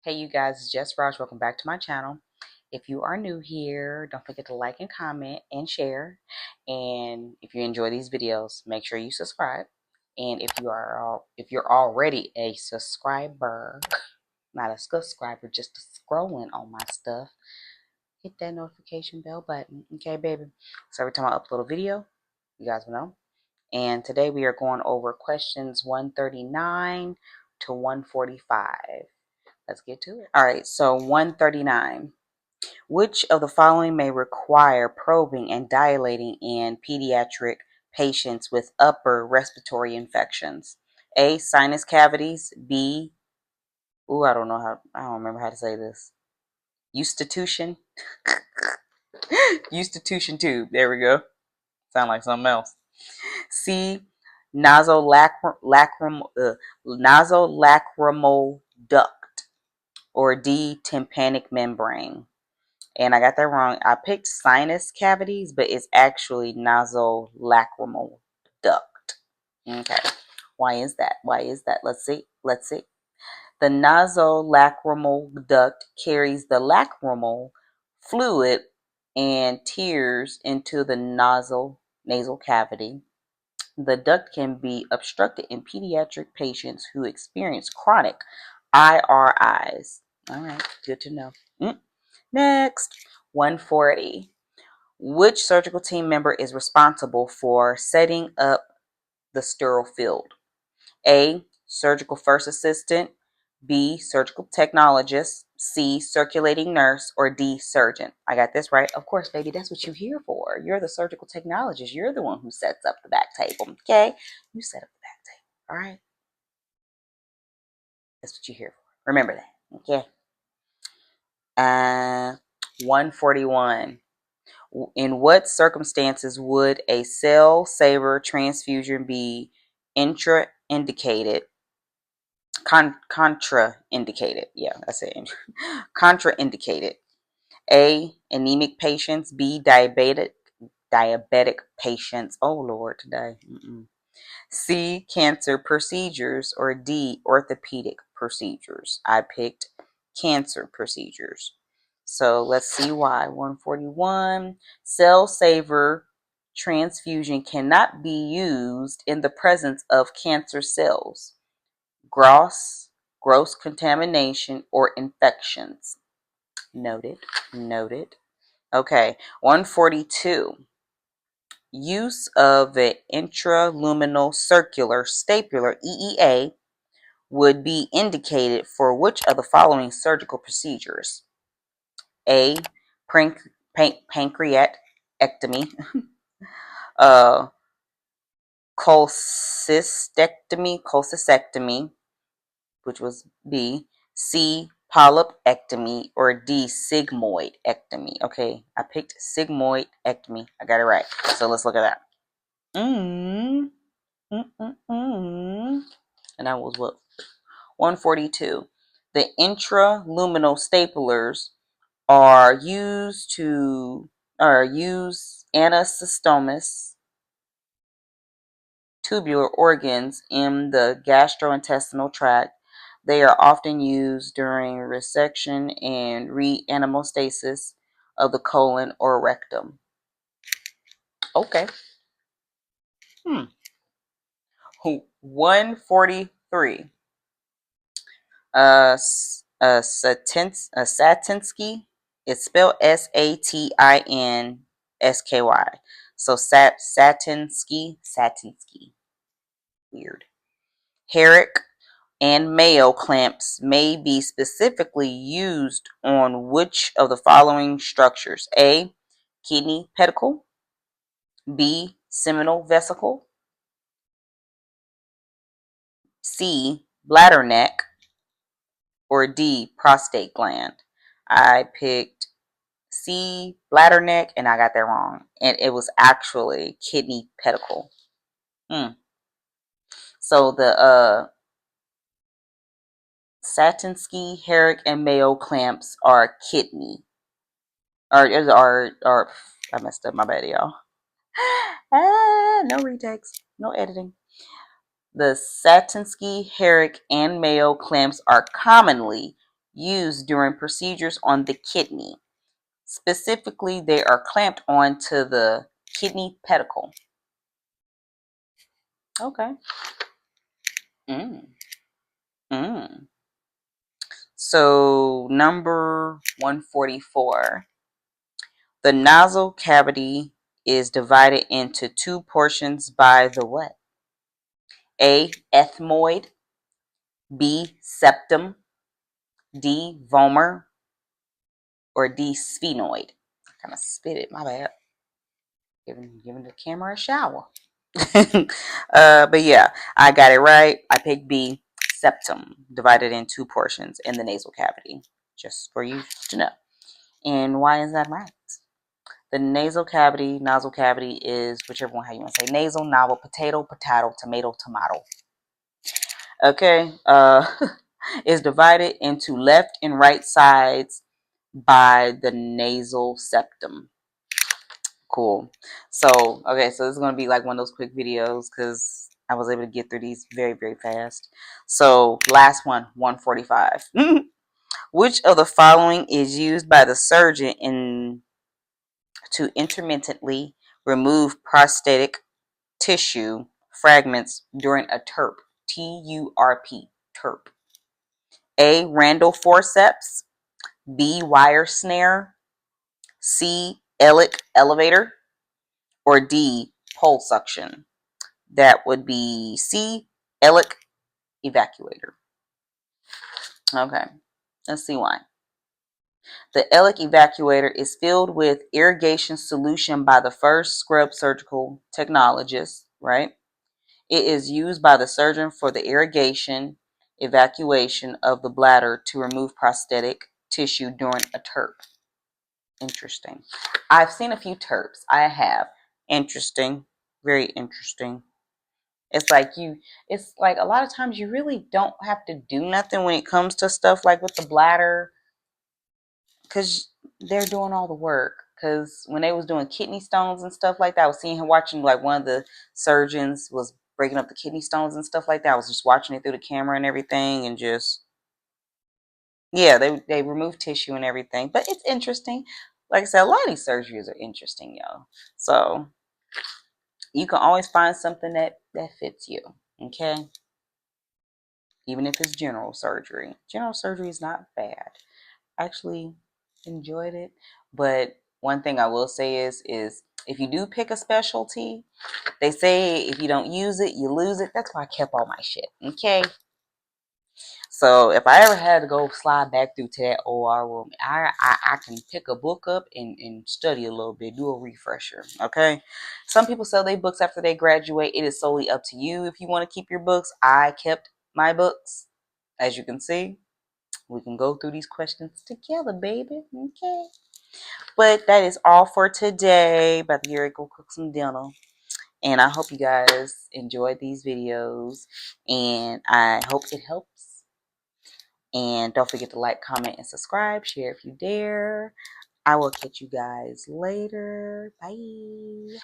Hey you guys, it's Jess Raj. Welcome back to my channel. If you are new here, don't forget to like and comment and share. And if you enjoy these videos, make sure you subscribe. And if you're already a subscriber, not a subscriber, just scrolling on my stuff, hit that notification bell button. Okay, baby. So every time I upload a video, you guys will know. And today we are going over questions 139 to 145. Let's get to it. All right, so 139. Which of the following may require probing and dilating in pediatric patients with upper respiratory infections? A. Sinus cavities. B. I don't remember how to say this. Eustachian. Eustachian tube. There we go. Sound like something else. C. Nasolacrimal duct. Or D. Tympanic membrane. And I got that wrong. I picked sinus cavities, but it's actually nasolacrimal duct. Okay. Why is that? Let's see. The nasolacrimal duct carries the lacrimal fluid and tears into the nasal cavity. The duct can be obstructed in pediatric patients who experience chronic IRIs. All right, good to know. Next, 140. Which surgical team member is responsible for setting up the sterile field? A. Surgical first assistant. B. Surgical technologist. C. Circulating nurse. Or D. Surgeon. I got this right. Of course, baby, that's what you're here for. You're the surgical technologist. You're the one who sets up the back table. Okay? You set up the back table. All right? That's what you're here for. Remember that. Okay? 141. In what circumstances would a cell saver transfusion be contraindicated? Contraindicated. Yeah, that's it. Contraindicated. A. Anemic patients. B. Diabetic patients. Oh Lord, today. C. Cancer procedures. Or D. Orthopedic procedures. I picked cancer procedures. So let's see why. 141. Cell saver transfusion cannot be used in the presence of cancer cells, gross contamination, or infections. Noted. Okay. 142. Use of the intraluminal circular stapler EEA would be indicated for which of the following surgical procedures? A. Pancreatectomy. Cholecystectomy, which was B. C. Polypectomy. Or D. Sigmoidectomy. Okay, I picked sigmoidectomy. I got it right. So let's look at that. And that was what? 142. The intraluminal staplers are used anastomosis tubular organs in the gastrointestinal tract. They are often used during resection and reanimostasis of the colon or rectum. Okay. 143. Satinsky. It's spelled Satinsky. So Satinsky. Weird. Herrick and Mayo clamps may be specifically used on which of the following structures? A. Kidney pedicle. B. Seminal vesicle. C. Bladder neck. Or D. Prostate gland. I picked C. Bladder neck, and I got that wrong. And it was actually kidney pedicle. So the Satinsky, Herrick, and Mayo clamps are kidney. I messed up, my bad, y'all. No retakes, no editing. The Satinsky, Herrick, and Mayo clamps are commonly used during procedures on the kidney. Specifically, they are clamped onto the kidney pedicle. Okay. Mm. Mm. So, number 144. The nasal cavity is divided into two portions by the what? A. Ethmoid. B. Septum. D. Vomer. Or D. Sphenoid. I kind of spit it, my bad. Giving the camera a shower. But yeah, I got it right. I picked B. Septum, divided in two portions in the nasal cavity. Just for you to know. And why is that right? The nasal cavity, nostril cavity is whichever one how you want to say nasal, novel, potato, tomato, tomato. Okay, is divided into left and right sides by the nasal septum. Cool. So, okay, so this is going to be like one of those quick videos because I was able to get through these very, very fast. So, last one, 145. Which of the following is used by the surgeon to intermittently remove prosthetic tissue fragments during a TURP? TURP. TURP. A. Randall forceps. B. Wire snare. C. Ehrlich elevator. Or D. Pole suction. That would be C. Ehrlich evacuator. Okay, let's see why. The Ehrlich evacuator is filled with irrigation solution by the first scrub surgical technologist, right? It is used by the surgeon for the irrigation evacuation of the bladder to remove prosthetic tissue during a TURP. Interesting. I've seen a few TURPs. I have. Interesting. Very interesting. It's like a lot of times you really don't have to do nothing when it comes to stuff like with the bladder because they're doing all the work. Because when they was doing kidney stones and stuff like that, I was seeing him watching like one of the surgeons was breaking up the kidney stones and stuff like that. I was just watching it through the camera and everything and just, yeah, they remove tissue and everything. But it's interesting. Like I said, a lot of these surgeries are interesting, yo. So you can always find something that fits you. Okay. Even if it's general surgery. General surgery is not bad. I actually enjoyed it. But one thing I will say is if you do pick a specialty, they say if you don't use it, you lose it. That's why I kept all my shit. Okay. So if I ever had to go slide back through to that OR room, I can pick a book up and study a little bit, do a refresher. Okay. Some people sell their books after they graduate. It is solely up to you if you want to keep your books. I kept my books. As you can see, we can go through these questions together, baby. Okay. But that is all for today. About to get ready to go cook some dinner. And I hope you guys enjoyed these videos. And I hope it helps. And don't forget to like, comment, and subscribe. Share if you dare. I will catch you guys later. Bye.